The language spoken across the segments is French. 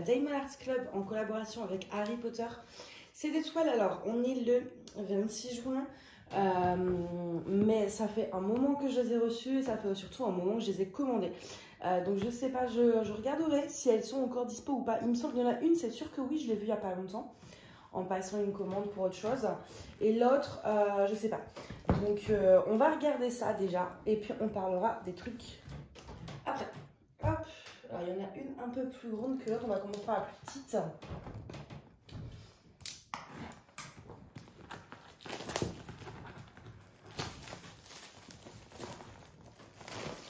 Diamond Art Club en collaboration avec Harry Potter. C'est des toiles, alors on est le 26 juin, mais ça fait un moment que je les ai reçues et ça fait surtout un moment que je les ai commandées. Donc je sais pas, je regarderai si elles sont encore dispo ou pas. Il me semble qu'il y en a une, c'est sûr que oui, je l'ai vue il n'y a pas longtemps, en passant une commande pour autre chose. Et l'autre, je sais pas. Donc on va regarder ça déjà et puis on parlera des trucs après. Hop, alors il y en a une un peu plus grande que l'autre, on va commencer par la plus petite.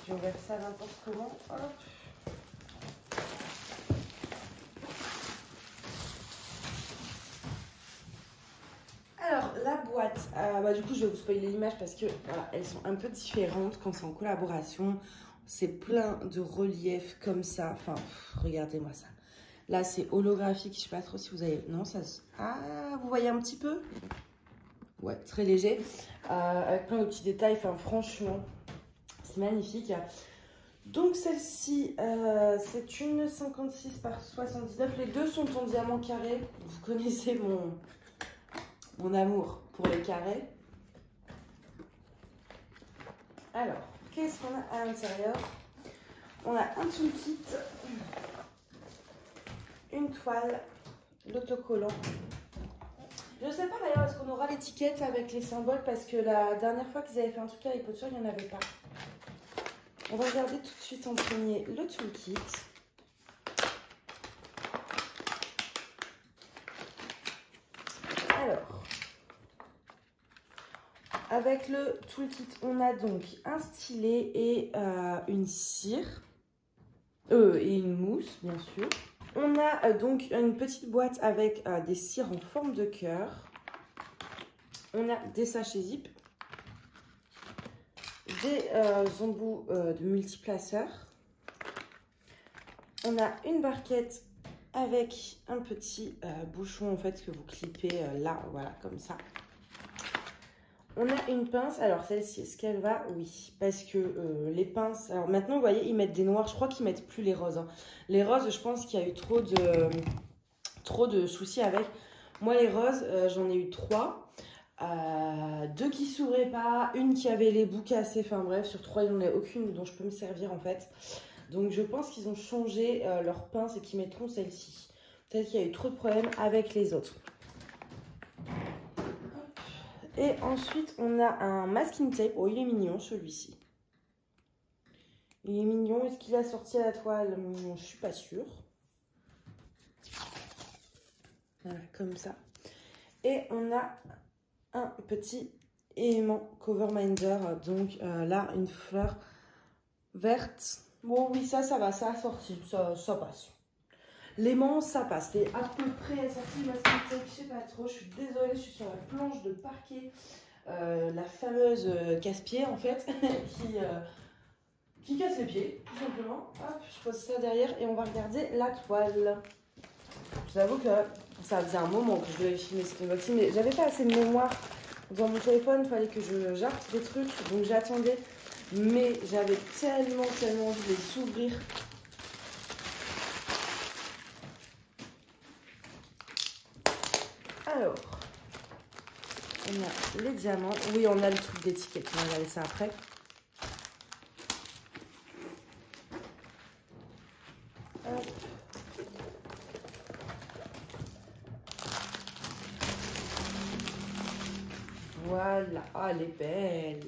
Je vais ouvrir ça n'importe comment. Hop. Alors, la boîte, du coup, je vais vous spoiler l'image parce que voilà, elles sont un peu différentes quand c'est en collaboration. C'est plein de reliefs comme ça. Enfin, regardez-moi ça. Là, c'est holographique. Je sais pas trop si vous avez... Non, ça... Ah, vous voyez un petit peu? Ouais, très léger. Avec plein de petits détails. Enfin, franchement, c'est magnifique. Donc, celle-ci, c'est une 56 par 79. Les deux sont en diamant carré. Vous connaissez mon amour pour les carrés. Alors, qu'est-ce qu'on a à l'intérieur? On a un toolkit, une toile, l'autocollant. Je ne sais pas d'ailleurs, est-ce qu'on aura l'étiquette avec les symboles? Parce que la dernière fois qu'ils avaient fait un truc avec Harry Potter, il n'y en avait pas. On va regarder tout de suite en premier le toolkit. Alors, avec le toolkit, on a donc un stylet et une cire. Et une mousse, bien sûr. On a donc une petite boîte avec des cires en forme de cœur. On a des sachets zip. Des embouts de multiplaceurs. On a une barquette avec un petit bouchon en fait que vous clippez là, voilà, comme ça. On a une pince, alors celle-ci, est-ce qu'elle va? Oui, parce que les pinces, alors maintenant vous voyez, ils mettent des noirs, je crois qu'ils mettent plus les roses. Hein. Les roses, je pense qu'il y a eu trop de soucis avec. Moi les roses, j'en ai eu 3. 2 qui s'ouvraient pas, une qui avait les bouts cassés, enfin bref, sur 3 il n'y en a aucune dont je peux me servir en fait. Donc je pense qu'ils ont changé leurs pinces et qu'ils mettront celle-ci. Peut-être qu'il y a eu trop de problèmes avec les autres. Et ensuite, on a un masking tape. Oh, il est mignon, celui-ci. Il est mignon. Est-ce qu'il a sorti à la toile? Je suis pas sûre. Voilà, comme ça. Et on a un petit aimant cover minder. Donc là, une fleur verte. Bon, oui, ça va. Ça a sorti. Ça passe. L'aimant, ça passe. C'est à peu près sorti le masking tape. Je sais pas trop. Je suis désolée. Je suis sur la planche de parquet. La fameuse casse-pied en fait qui casse les pieds tout simplement. Hop, je pose ça derrière et on va regarder la toile. Je vous avoue que ça faisait un moment que je devais filmer cet unboxing, mais j'avais pas assez de mémoire dans mon téléphone, il fallait que je jarte des trucs, donc j'attendais, mais j'avais tellement envie de les ouvrir. Alors, on a les diamants. Oui, on a le truc d'étiquette. On va regarder ça après. Hop. Voilà. Ah, elle est belle.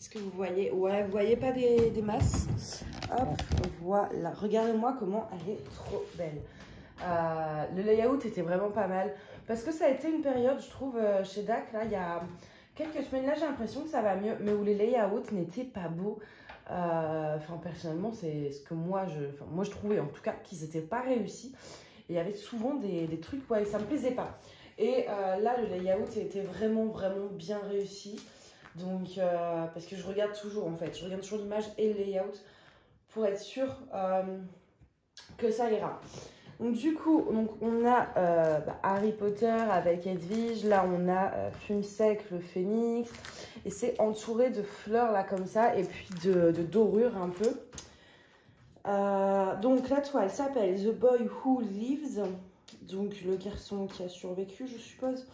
Est-ce que vous voyez? Ouais, vous voyez pas des masses? Hop, voilà. Regardez-moi comment elle est trop belle. Le layout était vraiment pas mal. Parce que ça a été une période, je trouve, chez DAC, là, il y a quelques semaines, là, j'ai l'impression que ça va mieux, mais où les layouts n'étaient pas beaux. Enfin, personnellement, c'est ce que moi, je trouvais, en tout cas, qu'ils n'étaient pas réussis. Et il y avait souvent des trucs, ouais, ça me plaisait pas. Et là, le layout était vraiment bien réussi. Donc, parce que je regarde toujours, en fait, je regarde toujours l'image et le layout pour être sûre que ça ira. Donc du coup, on a Harry Potter avec Edwige. Là, on a Fume Sec, le phénix. Et c'est entouré de fleurs là comme ça. Et puis de dorures un peu. Donc la toile s'appelle The Boy Who Lives, donc le garçon qui a survécu, je suppose.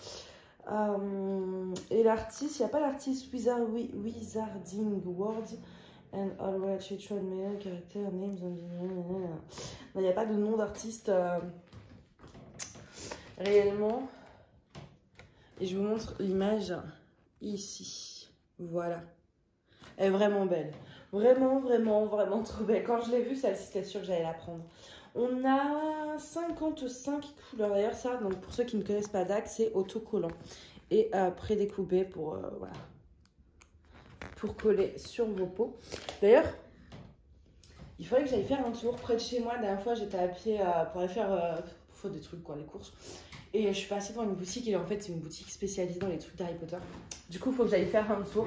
Et l'artiste, il n'y a pas l'artiste Wizarding Words and All Children Male Character Names. Non, il n'y a pas de nom d'artiste réellement. Et je vous montre l'image ici. Voilà. Elle est vraiment belle. Vraiment, vraiment, vraiment trop belle. Quand je l'ai vue, celle-ci, c'était sûr que j'allais la prendre. On a 55 couleurs. D'ailleurs, ça, donc pour ceux qui ne connaissent pas DAC, c'est autocollant. Et prédécoupé pour, voilà, pour coller sur vos peaux. D'ailleurs, il faudrait que j'aille faire un tour près de chez moi. La dernière fois, j'étais à pied pour aller faire des trucs, quoi, les courses. Et je suis passée devant une boutique. Et en fait, c'est une boutique spécialisée dans les trucs d'Harry Potter. Du coup, il faut que j'aille faire un tour.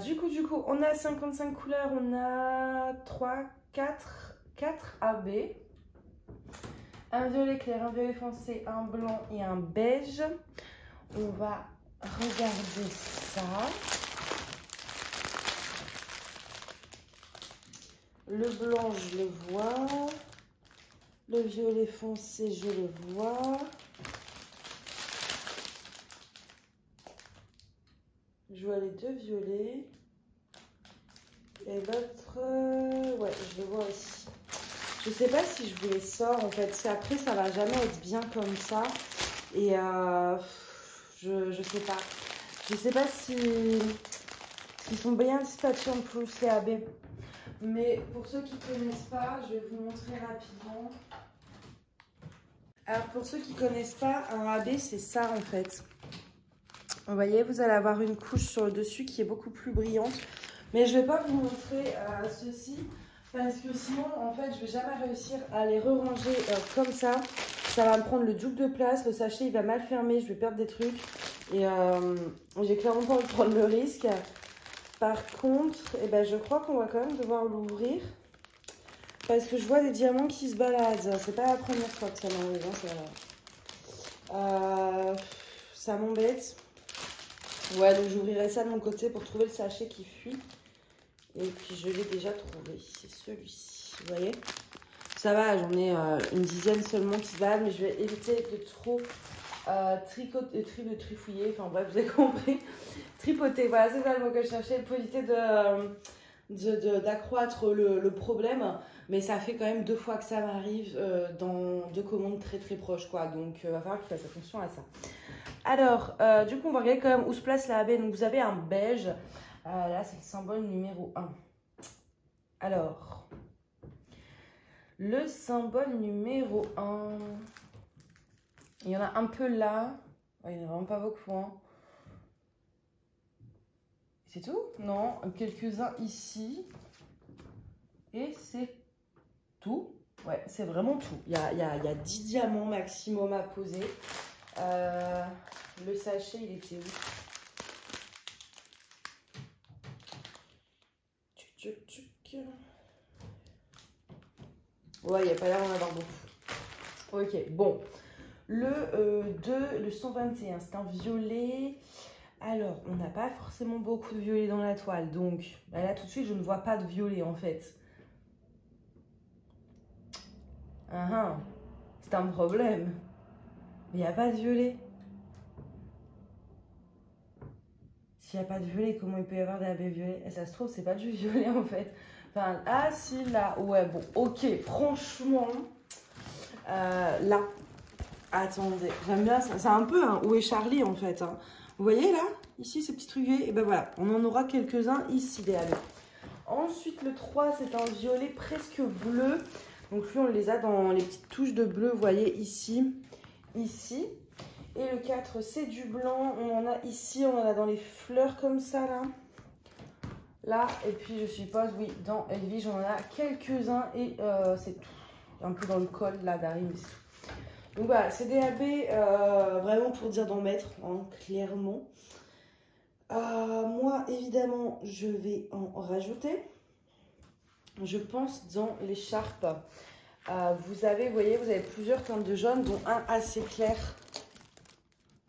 Du coup, on a 55 couleurs, on a 4 AB, un violet clair, un violet foncé, un blanc et un beige. On va regarder ça. Le blanc, je le vois. Le violet foncé, je le vois. Je vois les deux violets. Et l'autre, ouais, je le vois aussi. Je sais pas si je vous les sors en fait. Après, ça va jamais être bien comme ça. Et je sais pas. Je sais pas si ils sont bien dispatchés en plus les AB. Mais pour ceux qui connaissent pas, je vais vous montrer rapidement. Alors pour ceux qui connaissent pas, un AB c'est ça en fait. Vous voyez, vous allez avoir une couche sur le dessus qui est beaucoup plus brillante. Mais je ne vais pas vous montrer ceci parce que sinon, en fait, je ne vais jamais réussir à les re-ranger comme ça. Ça va me prendre le double de place. Le sachet, il va mal fermer. Je vais perdre des trucs. Et j'ai clairement pas envie de prendre le risque. Par contre, eh ben, je crois qu'on va quand même devoir l'ouvrir. Parce que je vois des diamants qui se baladent. C'est pas la première fois que ça m'arrive. Hein, ça m'embête. Ouais, donc j'ouvrirai ça de mon côté pour trouver le sachet qui fuit. Et puis je l'ai déjà trouvé, c'est celui-ci, vous voyez. Ça va, j'en ai une dizaine seulement qui se baladent, mais je vais éviter de trop trifouiller, enfin bref, vous avez compris. Tripoter, voilà, c'est ça le mot que je cherchais, pour éviter d'accroître le problème. Mais ça fait quand même 2 fois que ça m'arrive dans 2 commandes très très proches, quoi. Donc il va falloir que je fasse attention à ça. Alors, du coup, on va regarder quand même où se place la AB. Donc, vous avez un beige. Là, c'est le symbole numéro 1. Alors, le symbole numéro 1. Il y en a un peu là. Ouais, il n'y en a vraiment pas beaucoup. Hein. C'est tout? Non, quelques-uns ici. Et c'est tout. Ouais, c'est vraiment tout. Il y a 10 diamants maximum à poser. Le sachet, il était où? Ouais, il n'y a pas l'air d'en avoir beaucoup. Ok, bon. Le 2, le 121, c'est un violet. Alors, on n'a pas forcément beaucoup de violet dans la toile. Donc, là, tout de suite, je ne vois pas de violet, en fait. C'est un problème. Mais il n'y a pas de violet. S'il n'y a pas de violet, comment il peut y avoir des AB violets? Et ça se trouve, c'est pas du violet en fait. Enfin, ah si, là. Ouais, bon, ok, franchement. Là. Attendez, j'aime bien ça. C'est un peu un Où est Charlie en fait. Hein. Vous voyez là? Ici, ces petits trucs. Et ben voilà, on en aura quelques-uns ici des AB. Ensuite, le 3, c'est un violet presque bleu. Donc lui, on les a dans les petites touches de bleu, vous voyez, ici. Ici. Et le 4, c'est du blanc. On en a ici, on en a dans les fleurs comme ça, là. Là, et puis je suppose, oui, dans Elvie, j'en ai quelques-uns et c'est tout. Un peu dans le col, là, d'Harry, mais c'est tout. Donc voilà, c'est des AB, vraiment pour dire d'en mettre, hein, clairement. Moi, évidemment, je vais en rajouter. Je pense dans l'écharpe. Vous voyez, vous avez plusieurs teintes de jaune, dont un assez clair.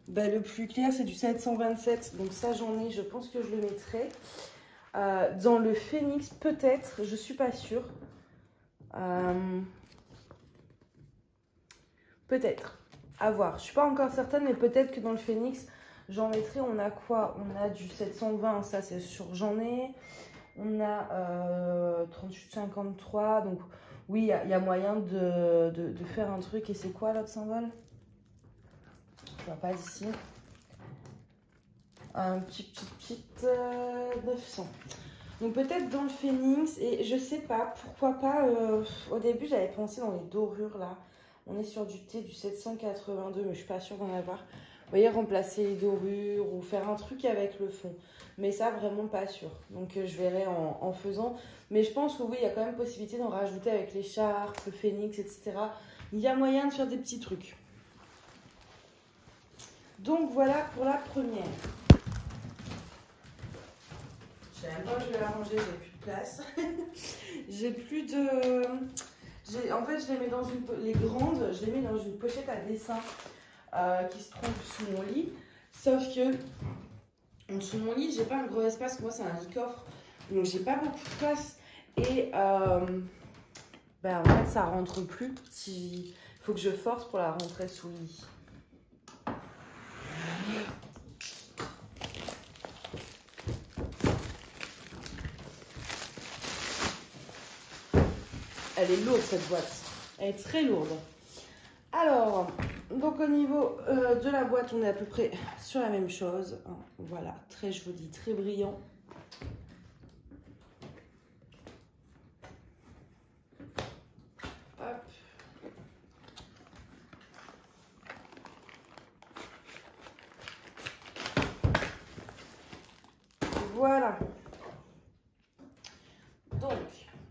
Ben, le plus clair, c'est du 727. Donc ça, j'en ai. Je pense que je le mettrai. Dans le phénix, peut-être. Je ne suis pas sûre. Peut-être, à voir. Je suis pas encore certaine, mais peut-être que dans le Phoenix, j'en mettrai. On a quoi? On a du 720, ça c'est sûr, j'en ai. On a 38,53, donc oui, il y a moyen de faire un truc. Et c'est quoi l'autre symbole? Je vois pas d'ici. Un petit 900. Donc peut-être dans le Phoenix, et je sais pas, pourquoi pas, au début j'avais pensé dans les dorures là. On est sur du thé du 782, mais je suis pas sûre d'en avoir. Vous voyez, remplacer les dorures ou faire un truc avec le fond. Mais ça, vraiment pas sûr. Donc je verrai en faisant. Mais je pense que oui, il y a quand même possibilité d'en rajouter avec l'écharpe, le Phoenix, etc. Il y a moyen de faire des petits trucs. Donc voilà pour la première. Je sais même pas où je vais la ranger, j'ai plus de place. J'ai plus de... En fait, je les mets dans les grandes, je les mets dans une pochette à dessin qui se trouve sous mon lit. Sauf que sous mon lit, j'ai pas un gros espace. Moi, c'est un lit coffre, donc j'ai pas beaucoup de place. Et ben, en fait, ça rentre plus. Il faut que je force pour la rentrer sous le lit. Elle est lourde cette boîte. Elle est très lourde. Alors, donc au niveau de la boîte, on est à peu près sur la même chose. Voilà, très joli, très brillant. Hop. Voilà. Donc,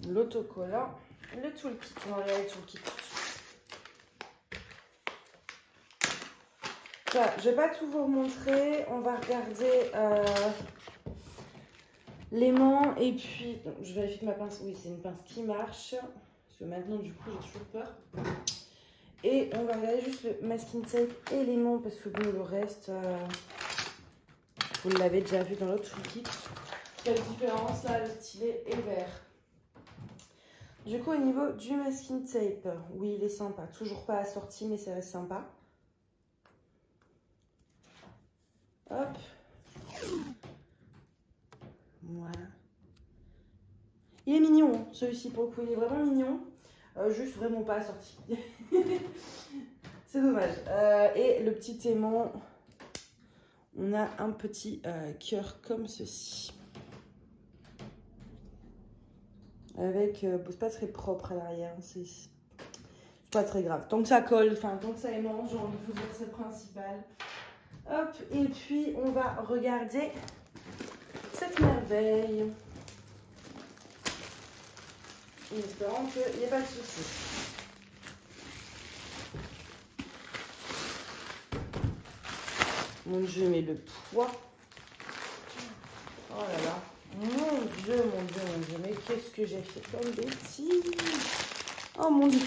l'autocollant, le toolkit. On va regarder le toolkit. Voilà, je ne vais pas tout vous remontrer. On va regarder l'aimant. Et puis, donc, je vérifie que ma pince, oui, c'est une pince qui marche. Parce que maintenant, du coup, j'ai toujours peur. Et on va regarder juste le masking tape et l'aimant. Parce que bon, le reste, vous l'avez déjà vu dans l'autre toolkit. Quelle différence là, le stylet est vert. Du coup, au niveau du masking tape, oui, il est sympa. Toujours pas assorti, mais ça reste sympa. Hop. Voilà. Il est mignon, hein, celui-ci, pour le coup. Il est vraiment mignon. Juste vraiment pas assorti. C'est dommage. Et le petit aimant, on a un petit cœur comme ceci. Avec, c'est pas très propre à l'arrière. C'est pas très grave. Tant que ça colle, enfin, tant que ça aimant, j'ai envie de vous dire que c'est le principal. Hop, et puis on va regarder cette merveille. En espérant qu'il n'y ait pas de soucis. Mon Dieu, mais le poids. Oh là là. Mon Dieu, mon Dieu, mon Dieu. Mais qu'est-ce que j'ai fait comme bêtise. Oh mon Dieu.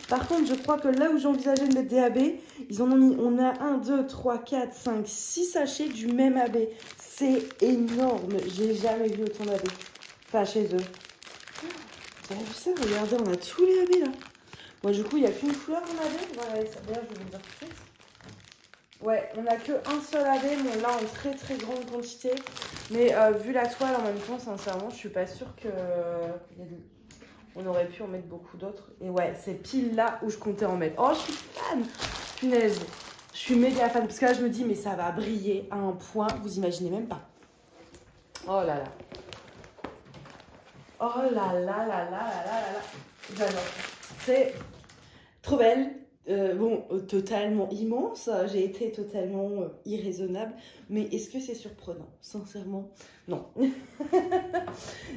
Par contre, je crois que là où j'envisageais de mettre des AB, ils en ont mis, on a 1, 2, 3, 4, 5, 6 sachets du même AB. C'est énorme. J'ai jamais vu autant d'AB. Enfin, chez eux. Vous avez vu ça? Regardez, on a tous les AB là. Bon, du coup, il n'y a qu'une couleur en AB. Voilà, d'ailleurs, je vais vous le dire tout de suite. Ouais, on n'a qu'un seul AB, mais là en très très grande quantité. Mais vu la toile en même temps, sincèrement, je suis pas sûre que on aurait pu en mettre beaucoup d'autres. Et ouais, c'est pile là où je comptais en mettre. Oh, je suis fan! Punaise! Je suis méga fan parce que là, je me dis, mais ça va briller à un point, vous imaginez même pas. Oh là là! Oh là là là là là là là là! J'adore! C'est trop belle! Bon, totalement immense, j'ai été totalement irraisonnable, mais est-ce que c'est surprenant? Sincèrement, non.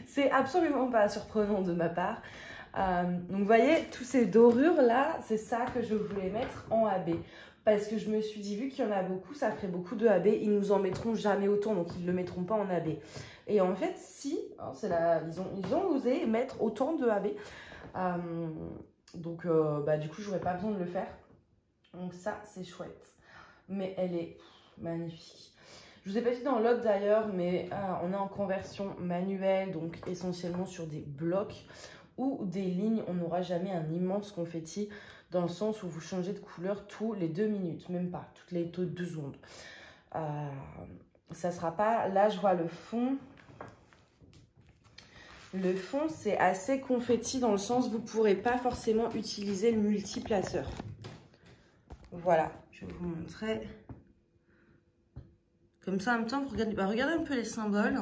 C'est absolument pas surprenant de ma part. Donc vous voyez, tous ces dorures là, c'est ça que je voulais mettre en AB. Parce que je me suis dit, vu qu'il y en a beaucoup, ça ferait beaucoup de AB, ils nous en mettront jamais autant, donc ils ne le mettront pas en AB. Et en fait, si, hein, ils ont osé mettre autant de AB. Donc, du coup, j'aurais pas besoin de le faire. Donc ça, c'est chouette. Mais elle est magnifique. Je vous ai pas dit dans l'autre d'ailleurs, mais on est en conversion manuelle, donc essentiellement sur des blocs. ou des lignes. On n'aura jamais un immense confetti dans le sens où vous changez de couleur tous les 2 minutes, même pas, toutes les 2 secondes. Ça sera pas... Là, je vois le fond. Le fond, c'est assez confetti dans le sens où vous ne pourrez pas forcément utiliser le multiplaceur. Voilà, je vais vous montrer. Comme ça, en même temps, vous regardez, regardez un peu les symboles.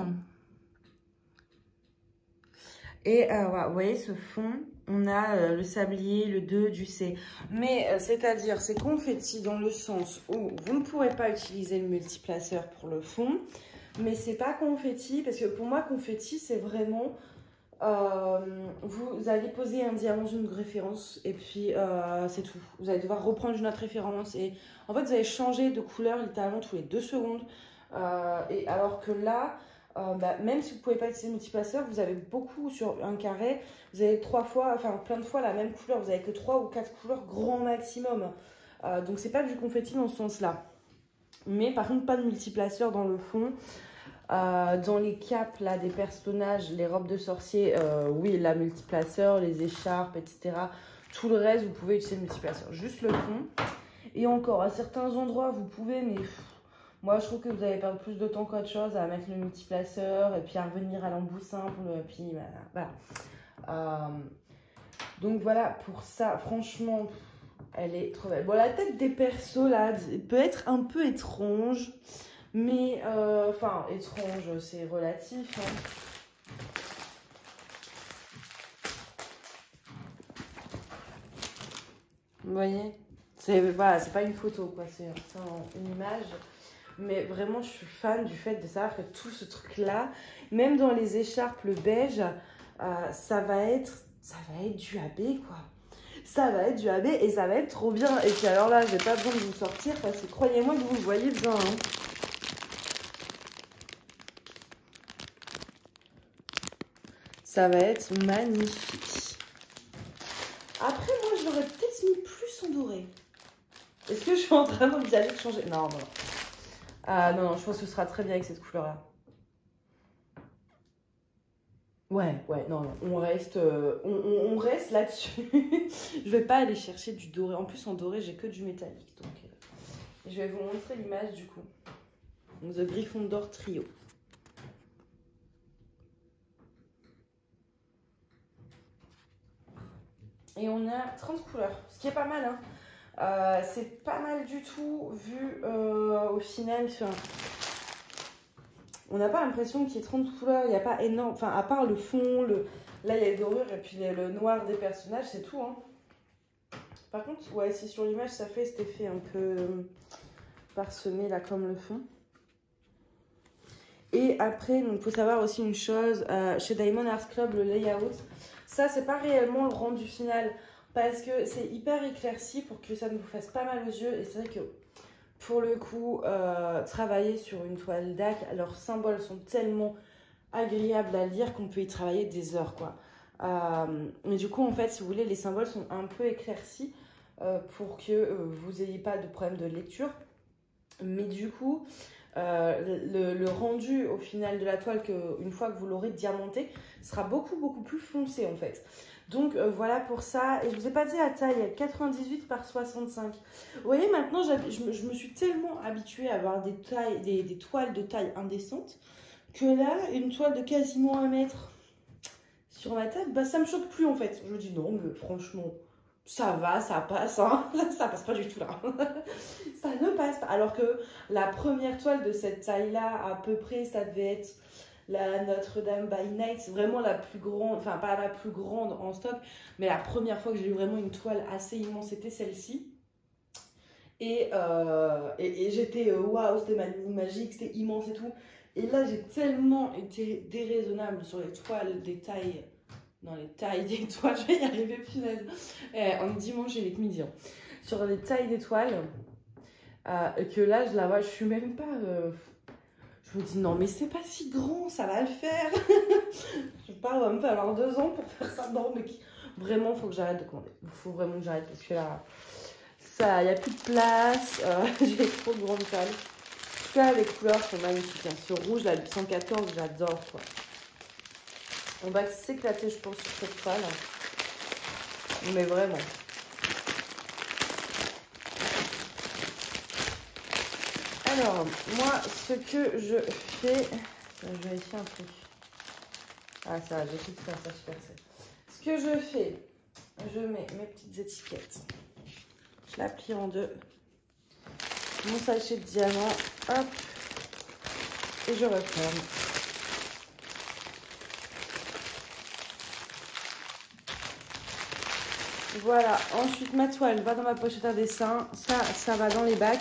Et voilà, vous voyez ce fond, on a le sablier, le 2, du C. Mais c'est-à-dire, c'est confetti dans le sens où vous ne pourrez pas utiliser le multiplaceur pour le fond. Mais c'est pas confetti, parce que pour moi, confetti, c'est vraiment... vous allez poser un diamant d'une référence et puis c'est tout. Vous allez devoir reprendre une autre référence et en fait, vous allez changer de couleur littéralement tous les 2 secondes. Et alors que là... même si vous ne pouvez pas utiliser le multiplaceur, vous avez beaucoup sur un carré, vous avez 3 fois, enfin plein de fois la même couleur, vous avez que 3 ou 4 couleurs grand maximum. Donc c'est pas du confetti dans ce sens-là. Mais par contre, pas de multiplaceur dans le fond. Dans les capes là, des personnages, les robes de sorcier, oui, la multiplaceur, les écharpes, etc. Tout le reste, vous pouvez utiliser le multiplaceur, juste le fond. Et encore, à certains endroits, vous pouvez, mais... Moi, je trouve que vous allez perdre plus de temps qu'autre chose à mettre le multiplaceur et puis à revenir à l'embout simple. Puis voilà. Donc voilà, pour ça, franchement, elle est trop belle. Bon, la tête des persos, là, peut être un peu étrange. Mais, enfin, étrange, c'est relatif. Hein. Vous voyez? Voilà, c'est pas une photo, quoi. C'est une image. Mais vraiment, je suis fan du fait de savoir que tout ce truc-là, même dans les écharpes, le beige, ça va être du AB, quoi. Ça va être du AB et ça va être trop bien. Et puis alors là, j'ai pas besoin de vous sortir parce que croyez-moi que vous le voyez bien. Hein. Ça va être magnifique. Après, moi, je l'aurais peut-être mis plus en doré. Est-ce que je suis en train d'envisager de changer? Non, non. Non, je pense que ce sera très bien avec cette couleur-là. Ouais, non, on reste, on reste là-dessus. Je vais pas aller chercher du doré. En plus, en doré, j'ai que du métallique. Donc, je vais vous montrer l'image du coup. Donc, The Gryffondor Trio. Et on a 30 couleurs, ce qui est pas mal, hein. C'est pas mal du tout vu au final. On n'a pas l'impression qu'il y ait 30 couleurs, il n'y a pas énorme. Enfin, à part le fond, là il y a les dorures et puis le noir des personnages, c'est tout. Hein. Par contre, ouais, si sur l'image ça fait cet effet un peu parsemé là comme le fond. Et après, il faut savoir aussi une chose, chez Diamond Art Club, le layout, ça c'est pas réellement le rendu final. Parce que c'est hyper éclairci pour que ça ne vous fasse pas mal aux yeux. Et c'est vrai que pour le coup, travailler sur une toile DAC, leurs symboles sont tellement agréables à lire qu'on peut y travailler des heures, quoi. Mais du coup, en fait, si vous voulez, les symboles sont un peu éclaircis pour que vous n'ayez pas de problème de lecture. Mais du coup, le rendu au final de la toile, une fois que vous l'aurez diamanté, sera beaucoup plus foncé, en fait. Donc voilà pour ça. Et je vous ai pas dit la taille, 98 par 65. Vous voyez, maintenant, je me suis tellement habituée à avoir des toiles de taille indécente que là, une toile de quasiment 1 mètre sur ma table, bah, ça me choque plus en fait. Je me dis non, mais franchement, ça va, ça passe. Hein. Ça passe pas du tout là. Ça ne passe pas. Alors que la première toile de cette taille-là, à peu près, ça devait être... la Notre-Dame by Night, c'est vraiment la plus grande, enfin pas la plus grande en stock, mais la première fois que j'ai eu vraiment une toile assez immense, c'était celle-ci. Et j'étais, waouh, c'était magique, c'était immense et tout. Et là, j'ai tellement été déraisonnable sur les toiles des tailles, dans les tailles des toiles, je vais y arriver, punaise. En dimanche, j'ai les midi. Hein. Sur les tailles des toiles, que là, je la vois, je suis même pas... Je me dis non mais c'est pas si grand, ça va le faire. Je parle, il va me falloir 2 ans pour faire ça. Non mais vraiment, faut que j'arrête de commander. Il faut vraiment que j'arrête parce que là, ça, il n'y a plus de place. J'ai trop de grandes tailles. En tout cas, les couleurs sont magnifiques. Hein. Ce rouge, là, le 114, j'adore quoi. On va s'éclater, je pense, sur cette toile. Mais vraiment. Alors, moi, ce que je fais... Je vais vérifier un truc. Ah, ça va, j'ai fait ça, super. Ce que je fais, je mets mes petites étiquettes. Je la plie en deux. Mon sachet de diamant, hop, et je referme. Voilà, ensuite ma toile va dans ma pochette à dessin. Ça va dans les bacs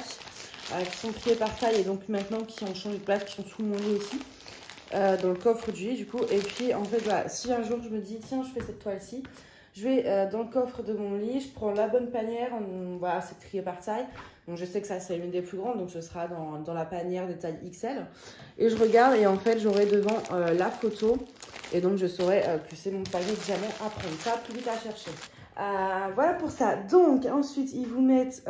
qui sont pliés par taille et donc maintenant qui ont changé de place, qui sont sous mon lit aussi. Dans le coffre du lit du coup. Et puis en fait, voilà, si un jour je me dis, tiens, je fais cette toile-ci, je vais dans le coffre de mon lit, je prends la bonne panière, voilà, c'est trié par taille. Donc je sais que ça c'est l'une des plus grandes, donc ce sera dans la panière de taille XL. Et je regarde et en fait j'aurai devant la photo. Et donc je saurai que c'est mon panier de diamant à prendre. Ça, plus vite à chercher. Voilà pour ça. Donc ensuite ils vous mettent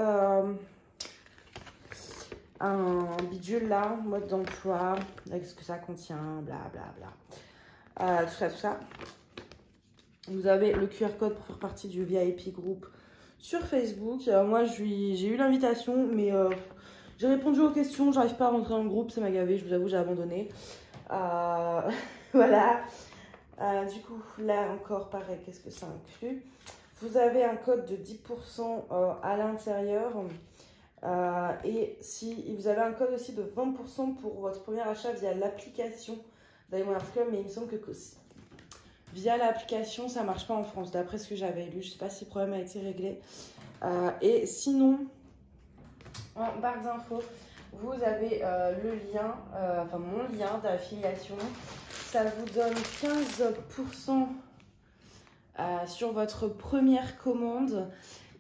un bidule là, mode d'emploi, avec ce que ça contient, blablabla. Tout ça. Vous avez le QR code pour faire partie du VIP groupe sur Facebook. Moi, j'ai eu l'invitation, mais j'ai répondu aux questions. J'arrive pas à rentrer dans le groupe, ça m'a gavé. Je vous avoue, j'ai abandonné. Voilà. Du coup, là encore, pareil, qu'est-ce que ça inclut? Vous avez un code de 10% à l'intérieur. Et si vous avez un code aussi de 20% pour votre premier achat via l'application Diamond Art Club, mais il me semble que via l'application, ça ne marche pas en France, d'après ce que j'avais lu. Je ne sais pas si le problème a été réglé. Et sinon, en barre d'infos, vous avez le lien, enfin mon lien d'affiliation. Ça vous donne 15% sur votre première commande.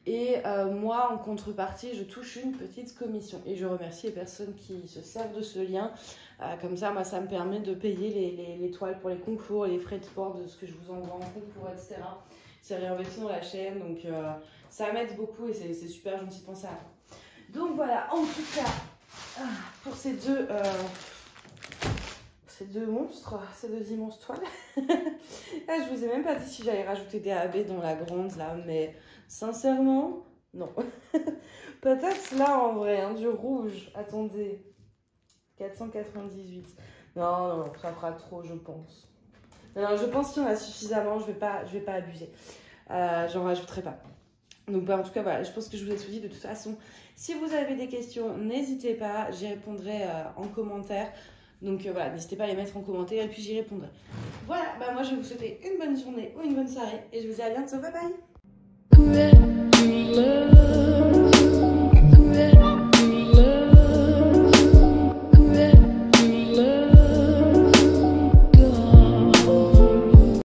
Et moi, en contrepartie, je touche une petite commission. Et je remercie les personnes qui se servent de ce lien. Comme ça, moi, ça me permet de payer les toiles pour les concours, les frais de port de ce que je vous envoie en concours, etc. C'est réinvesti dans la chaîne. Donc, ça m'aide beaucoup et c'est super gentil de penser à ça. Donc, voilà. En tout cas, pour ces deux monstres, ces deux immenses toiles. Là, je vous ai même pas dit si j'allais rajouter des AB dans la grande, là. Mais sincèrement, non. Peut-être là, en vrai, hein, du rouge. Attendez. 498. Non, ça fera trop, je pense. Non, je pense qu'il y en a suffisamment. Je vais pas abuser. J'en rajouterai pas. Donc, en tout cas, voilà, je pense que je vous ai tout dit. De toute façon, si vous avez des questions, n'hésitez pas. J'y répondrai en commentaire. Donc, voilà, n'hésitez pas à les mettre en commentaire et puis j'y répondrai. Voilà, moi, je vais vous souhaiter une bonne journée ou une bonne soirée et je vous dis à bientôt. Bye bye!